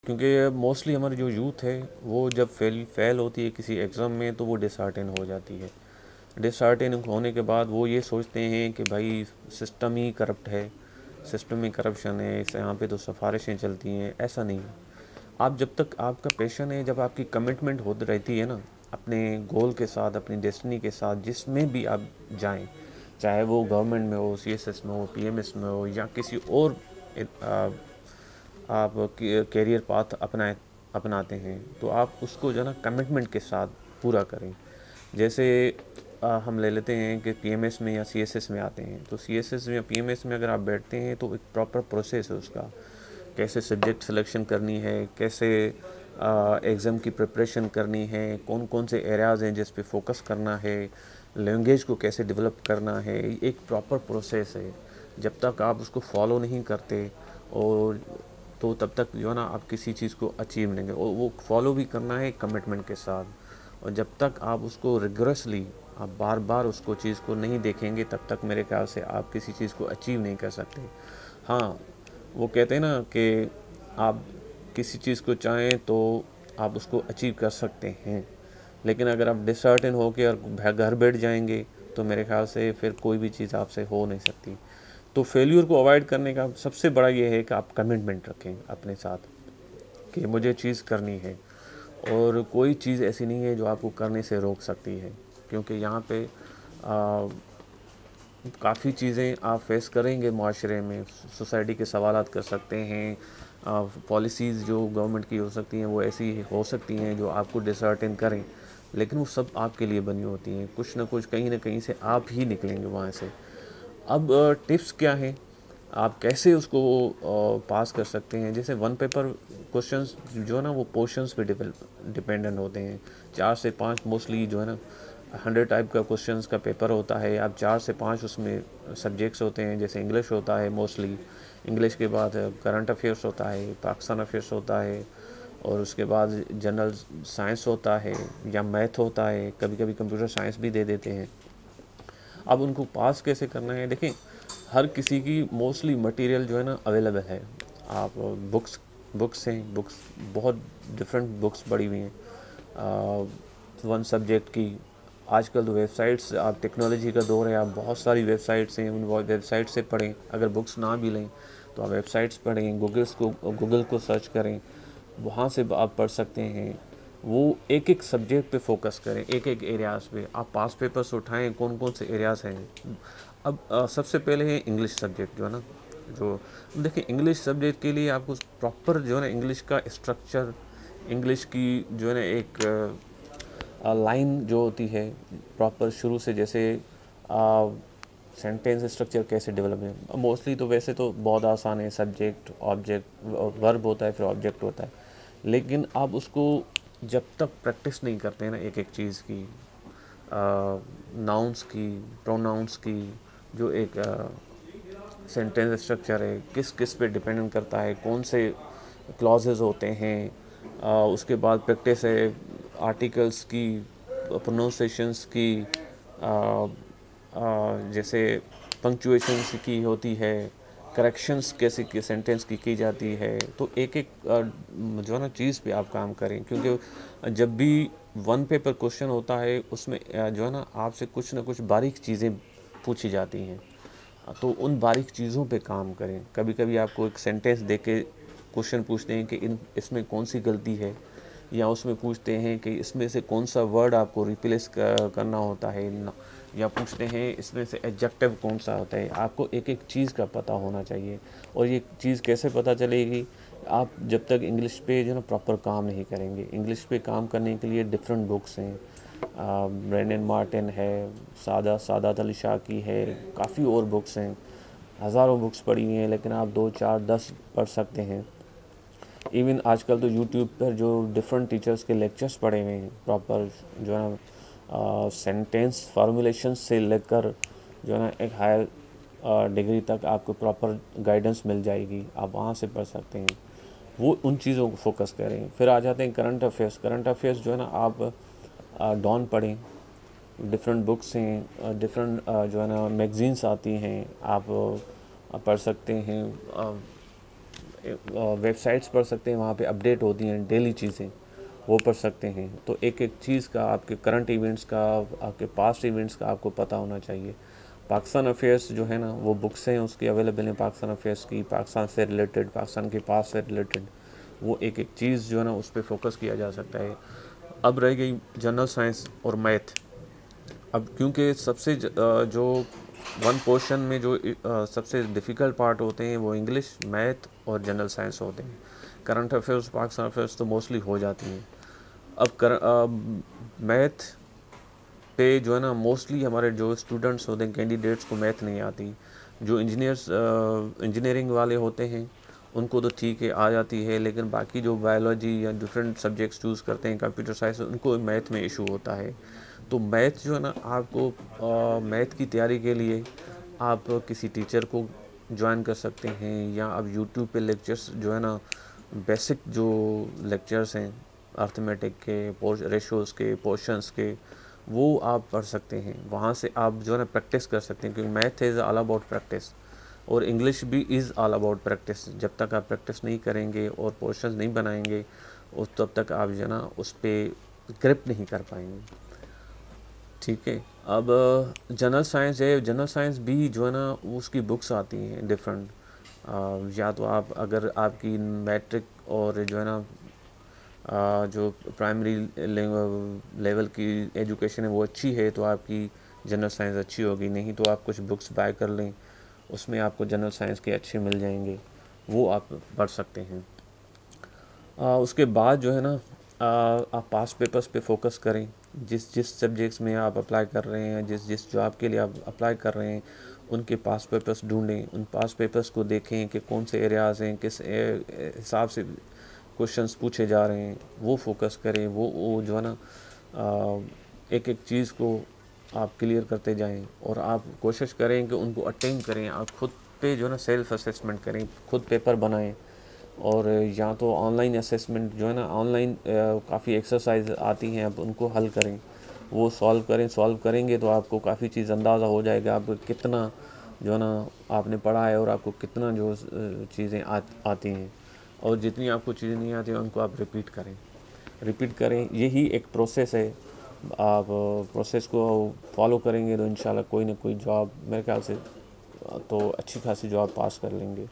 क्योंकि मोस्टली हमारी जो यूथ है वो जब फेल होती है किसी एग्ज़ाम में तो वो डिसहार्टन हो जाती है। डिसहार्टन होने के बाद वो ये सोचते हैं कि भाई सिस्टम ही करप्ट है, सिस्टम में करप्शन है, इस यहाँ पे तो सिफारिशें चलती हैं। ऐसा नहीं है। आप जब तक आपका पैशन है, जब आपकी कमिटमेंट होती रहती है ना अपने गोल के साथ, अपनी डेस्टिनी के साथ, जिसमें भी आप जाएं, चाहे वो गवर्नमेंट में हो, सीएसएस में हो, पीएमएस में हो, या किसी और आप कैरियर पाथ अपनाते हैं, तो आप उसको जो है ना कमिटमेंट के साथ पूरा करें। जैसे हम ले लेते हैं कि पीएमएस में या सीएसएस में आते हैं, तो सीएसएस में या पीएमएस में अगर आप बैठते हैं तो एक प्रॉपर प्रोसेस है उसका, कैसे सब्जेक्ट सिलेक्शन करनी है, कैसे एग्ज़ाम की प्रिपरेशन करनी है, कौन कौन से एरियाज़ हैं जिस पे फोकस करना है, लैंग्वेज को कैसे डेवलप करना है, एक प्रॉपर प्रोसेस है। जब तक आप उसको फॉलो नहीं करते और तो तब तक जो है ना आप किसी चीज़ को अचीव नहीं, और वो फॉलो भी करना है कमिटमेंट के साथ। और जब तक आप उसको रिगरसली, आप बार बार उसको चीज़ को नहीं देखेंगे, तब तक मेरे ख्याल से आप किसी चीज़ को अचीव नहीं कर सकते। हाँ, वो कहते हैं ना कि आप किसी चीज़ को चाहें तो आप उसको अचीव कर सकते हैं, लेकिन अगर आप डिसर्टेन हो के और घर बैठ जाएंगे तो मेरे ख्याल से फिर कोई भी चीज़ आपसे हो नहीं सकती। तो फेल्यूर को अवॉइड करने का सबसे बड़ा ये है कि आप कमिटमेंट रखें अपने साथ कि मुझे चीज़ करनी है, और कोई चीज़ ऐसी नहीं है जो आपको करने से रोक सकती है। क्योंकि यहाँ पे काफ़ी चीज़ें आप फेस करेंगे माशरे में, सोसाइटी के सवालात कर सकते हैं, पॉलिसीज़ जो गवर्नमेंट की हो सकती हैं वो ऐसी हो सकती हैं जो आपको डिसर्टेन करें, लेकिन वो सब आपके लिए बनी होती हैं। कुछ ना कुछ कहीं ना कहीं से आप ही निकलेंगे वहाँ से। अब टिप्स क्या हैं, आप कैसे उसको पास कर सकते हैं। जैसे वन पेपर क्वेश्चंस जो है ना वो पोर्शंस पे डिपेंडेंट होते हैं। 4 से 5 मोस्टली जो है ना 100 टाइप का क्वेश्चंस का पेपर होता है। आप 4 से 5 उसमें सब्जेक्ट्स होते हैं। जैसे इंग्लिश होता है मोस्टली, इंग्लिश के बाद करंट अफेयर्स होता है, पाकिस्तान अफेयर्स होता है, और उसके बाद जनरल साइंस होता है या मैथ होता है, कभी कभी कंप्यूटर साइंस भी दे देते हैं। अब उनको पास कैसे करना है, देखें हर किसी की मोस्टली मटेरियल जो है ना अवेलेबल है। आप बुक्स हैं, बुक्स बहुत डिफरेंट बुक्स पड़ी हुई हैं वन सब्जेक्ट की। आजकल तो वेबसाइट्स, आप टेक्नोलॉजी का दौर है, आप बहुत सारी वेबसाइट्स हैं, उन वेबसाइट से पढ़ें। अगर बुक्स ना भी लें तो आप वेबसाइट्स पढ़ें, गूगल को सर्च करें, वहाँ से आप पढ़ सकते हैं। वो एक एक सब्जेक्ट पे फोकस करें, एक एक एरियाज़ पे आप पास पेपर्स उठाएं, कौन कौन से एरियाज़ हैं। अब सबसे पहले है इंग्लिश सब्जेक्ट जो है ना, जो देखिए इंग्लिश सब्जेक्ट के लिए आपको प्रॉपर जो है ना इंग्लिश का स्ट्रक्चर, इंग्लिश की जो है ना एक लाइन जो होती है प्रॉपर शुरू से, जैसे सेंटेंस स्ट्रक्चर कैसे डेवलप है। मोस्टली तो वैसे तो बहुत आसान है, सब्जेक्ट ऑब्जेक्ट वर्ब होता है, फिर ऑब्जेक्ट होता है। लेकिन आप उसको जब तक प्रैक्टिस नहीं करते हैं ना एक एक चीज़ की, नाउन्स की, प्रोनाउंस की, जो एक सेंटेंस स्ट्रक्चर है किस किस पे डिपेंड करता है, कौन से क्लॉजेज होते हैं, उसके बाद प्रैक्टिस है आर्टिकल्स की, प्रोनाउंसिएशंस की, जैसे पंक्चुएशंस की होती है, करेक्शंस कैसे की सेंटेंस की जाती है। तो एक एक जो है ना चीज़ पे आप काम करें, क्योंकि जब भी वन पेपर क्वेश्चन होता है उसमें जो है ना आपसे कुछ ना कुछ बारीक चीज़ें पूछी जाती हैं, तो उन बारीक चीज़ों पे काम करें। कभी कभी आपको एक सेंटेंस दे के क्वेश्चन पूछते हैं कि इसमें कौन सी गलती है, या उसमें पूछते हैं कि इसमें से कौन सा वर्ड आपको रिप्लेस करना होता है, या पूछते हैं इसमें से एडजेक्टिव कौन सा होता है। आपको एक एक चीज़ का पता होना चाहिए। और ये चीज़ कैसे पता चलेगी, आप जब तक इंग्लिश पे जो है ना प्रॉपर काम नहीं करेंगे। इंग्लिश पे काम करने के लिए डिफरेंट बुक्स हैं, ब्रेंडन मार्टिन है, सादात अली शाह की है, काफ़ी और बुक्स हैं, हज़ारों बुक्स पढ़ी हुई हैं, लेकिन आप 2 4 10 पढ़ सकते हैं। इवन आजकल तो यूट्यूब पर जो डिफरेंट टीचर्स के लेक्चर्स पढ़े हुए हैं, प्रॉपर जो है ना सेंटेंस फार्मूलेशन से लेकर जो है ना एक हायर डिग्री तक आपको प्रॉपर गाइडेंस मिल जाएगी, आप वहाँ से पढ़ सकते हैं। वो उन चीज़ों को फोकस करें। फिर आ जाते हैं करंट अफेयर्स। करंट अफेयर्स जो है ना आप डॉन पढ़ें, डिफरेंट बुक्स हैं, डिफरेंट जो है ना मैगज़ीन्स आती हैं, आप पढ़ सकते हैं। वेबसाइट्स पढ़ सकते हैं, वहाँ पे अपडेट होती हैं डेली चीज़ें, वो पढ़ सकते हैं। तो एक एक चीज़ का, आपके करंट इवेंट्स का, आपके पास्ट इवेंट्स का आपको पता होना चाहिए। पाकिस्तान अफेयर्स जो है ना, वो बुक्स हैं उसकी अवेलेबल हैं पाकिस्तान अफेयर्स की, पाकिस्तान से रिलेटेड, पाकिस्तान के पास से रिलेटेड, वो एक एक चीज़ जो है ना उस पर फोकस किया जा सकता है। अब रह गई जनरल साइंस और मैथ। अब क्योंकि सबसे जो वन पोर्शन में जो सबसे डिफ़िकल्ट पार्ट होते हैं वो इंग्लिश, मैथ और जनरल साइंस होते हैं। करंट अफेयर्स, पाकिस्तान अफेयर्स तो मोस्टली हो जाती हैं। अब मैथ पे जो है ना मोस्टली हमारे जो स्टूडेंट्स होते हैं, कैंडिडेट्स को मैथ नहीं आती। जो इंजीनियरिंग वाले होते हैं उनको तो ठीक है आ जाती है, लेकिन बाकी जो बायोलॉजी या डिफरेंट सब्जेक्ट्स चूज़ करते हैं, कंप्यूटर साइंस, उनको मैथ में इशू होता है। तो मैथ जो है ना, आपको मैथ की तैयारी के लिए आप किसी टीचर को ज्वाइन कर सकते हैं, या आप यूट्यूब पे लेक्चर्स जो है ना, बेसिक जो लेक्चर्स हैं अर्थमेटिक के, रेशोज़ के, पोर्शंस के, वो आप पढ़ सकते हैं। वहाँ से आप जो है ना प्रैक्टिस कर सकते हैं, क्योंकि math is all about practice, और इंग्लिश भी इज़ ऑल अबाउट प्रैक्टिस। जब तक आप प्रैक्टिस नहीं करेंगे और पोर्शंस नहीं बनाएंगे, उस तब तक आप जो है ना उस पर ग्रिप नहीं कर पाएंगे। ठीक है। अब जनरल साइंस है, जनरल साइंस भी जो है ना उसकी बुक्स आती हैं डिफरेंट। या तो आप, अगर आपकी मैट्रिक और जो है ना जो प्राइमरी लेवल की एजुकेशन है वो अच्छी है, तो आपकी जनरल साइंस अच्छी होगी। नहीं तो आप कुछ बुक्स बाय कर लें, उसमें आपको जनरल साइंस के अच्छे मिल जाएंगे, वो आप पढ़ सकते हैं। उसके बाद जो है ना आप पास्ट पेपर्स पे फोकस करें। जिस जिस सब्जेक्ट्स में आप अप्लाई कर रहे हैं, जिस जिस जॉब के लिए आप अप्लाई कर रहे हैं, उनके पास्ट पेपर्स ढूंढें, उन पास्ट पेपर्स को देखें कि कौन से एरियाज़ हैं, किस हिसाब से क्वेश्चंस पूछे जा रहे हैं, वो फोकस करें। वो जो है ना एक एक चीज़ को आप क्लियर करते जाएं, और आप कोशिश करें कि उनको अटेम्प्ट करें। आप खुद पे जो है ना सेल्फ असेसमेंट करें, खुद पेपर बनाएं, और या तो ऑनलाइन असेसमेंट जो है ना, ऑनलाइन काफ़ी एक्सरसाइज आती हैं, आप उनको हल करें, वो सॉल्व करेंगे तो आपको काफ़ी चीज़ अंदाज़ा हो जाएगा आपको कितना जो है ना आपने पढ़ा है, और आपको कितना जो चीज़ें आती हैं। और जितनी आपको चीज़ें नहीं आती हैं उनको आप रिपीट करें। यही एक प्रोसेस है। आप प्रोसेस को फॉलो करेंगे तो इंशाल्लाह कोई ना कोई जॉब, मेरे ख्याल से तो अच्छी खासी जॉब पास कर लेंगे।